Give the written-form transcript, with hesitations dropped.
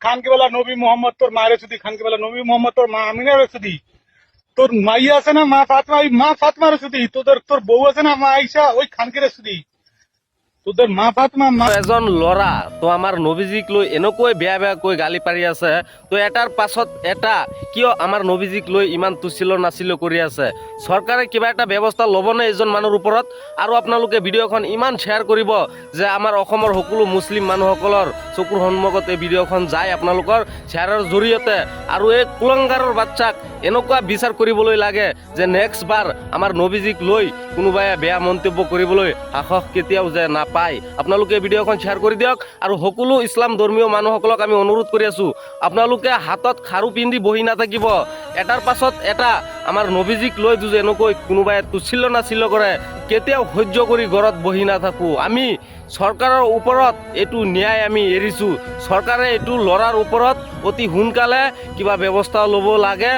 খানকে বলা নবী মোহাম্মদ তোর মায়ের সুদি, খানকে বলা নবী মোহাম্মদ তোর মা আমিনার সুদি, তোর মাইয়া আছে না মা ফাতমা, ওই মা ফাতমার সুদি, তোর বউ আছে না মা আইসা, ওই খানকের সুদি, তোদের মা ফাতমা মা। এজন ল'ৰা তো আমাৰ নবীজিক লৈ এনেকৈ বেয়া বেয়াকৈ গালি পাৰি আছে, তো এটাৰ পাছত এটা কিয় আমাৰ নবীজিক লৈ ইমান তুচিল নাচিল কৰি আছে। চৰকাৰে কিবা এটা ব্যৱস্থা ল'বনে এইজন মানুহৰ ওপৰত? আৰু আপোনালোকে ভিডিঅ'খন ইমান শ্বেয়াৰ কৰিব যে আমাৰ অসমৰ সকলো মুছলিম মানুহসকলৰ চকুৰ সন্মুখত এই ভিডিঅ'খন যায় আপোনালোকৰ শ্বেয়াৰৰ জৰিয়তে। আৰু এই কুলংগাৰৰ বাচ্চাক এনেকুৱা বিচাৰ কৰিবলৈ লাগে যে নেক্সট বাৰ আমাৰ নবীজিক লৈ কোনোবাই বেয়া মন্তব্য কৰিবলৈ সাহস কেতিয়াও যে নাপায়। আপোনালোকে ভিডিঅ'খন শ্বেয়াৰ কৰি দিয়ক। আৰু সকলো ইছলাম ধৰ্মীয় মানুহসকলক আমি অনুৰোধ কৰি আছোঁ, আপোনালোকে হাতত খাৰু পিন্ধি বহি নাথাকিব। এটাৰ পাছত এটা আমাৰ নবীজিক লৈ যদি এনেকৈ কোনোবাই তুচ্ছিল্য নাচিল্য কৰে, কেতিয়াও সহ্য কৰি ঘৰত বহি নাথাকোঁ। আমি চৰকাৰৰ ওপৰত এইটো ন্যায় আমি এৰিছোঁ। চৰকাৰে এইটো ল'ৰাৰ ওপৰত অতি সোনকালে কিবা ব্যৱস্থা ল'ব লাগে।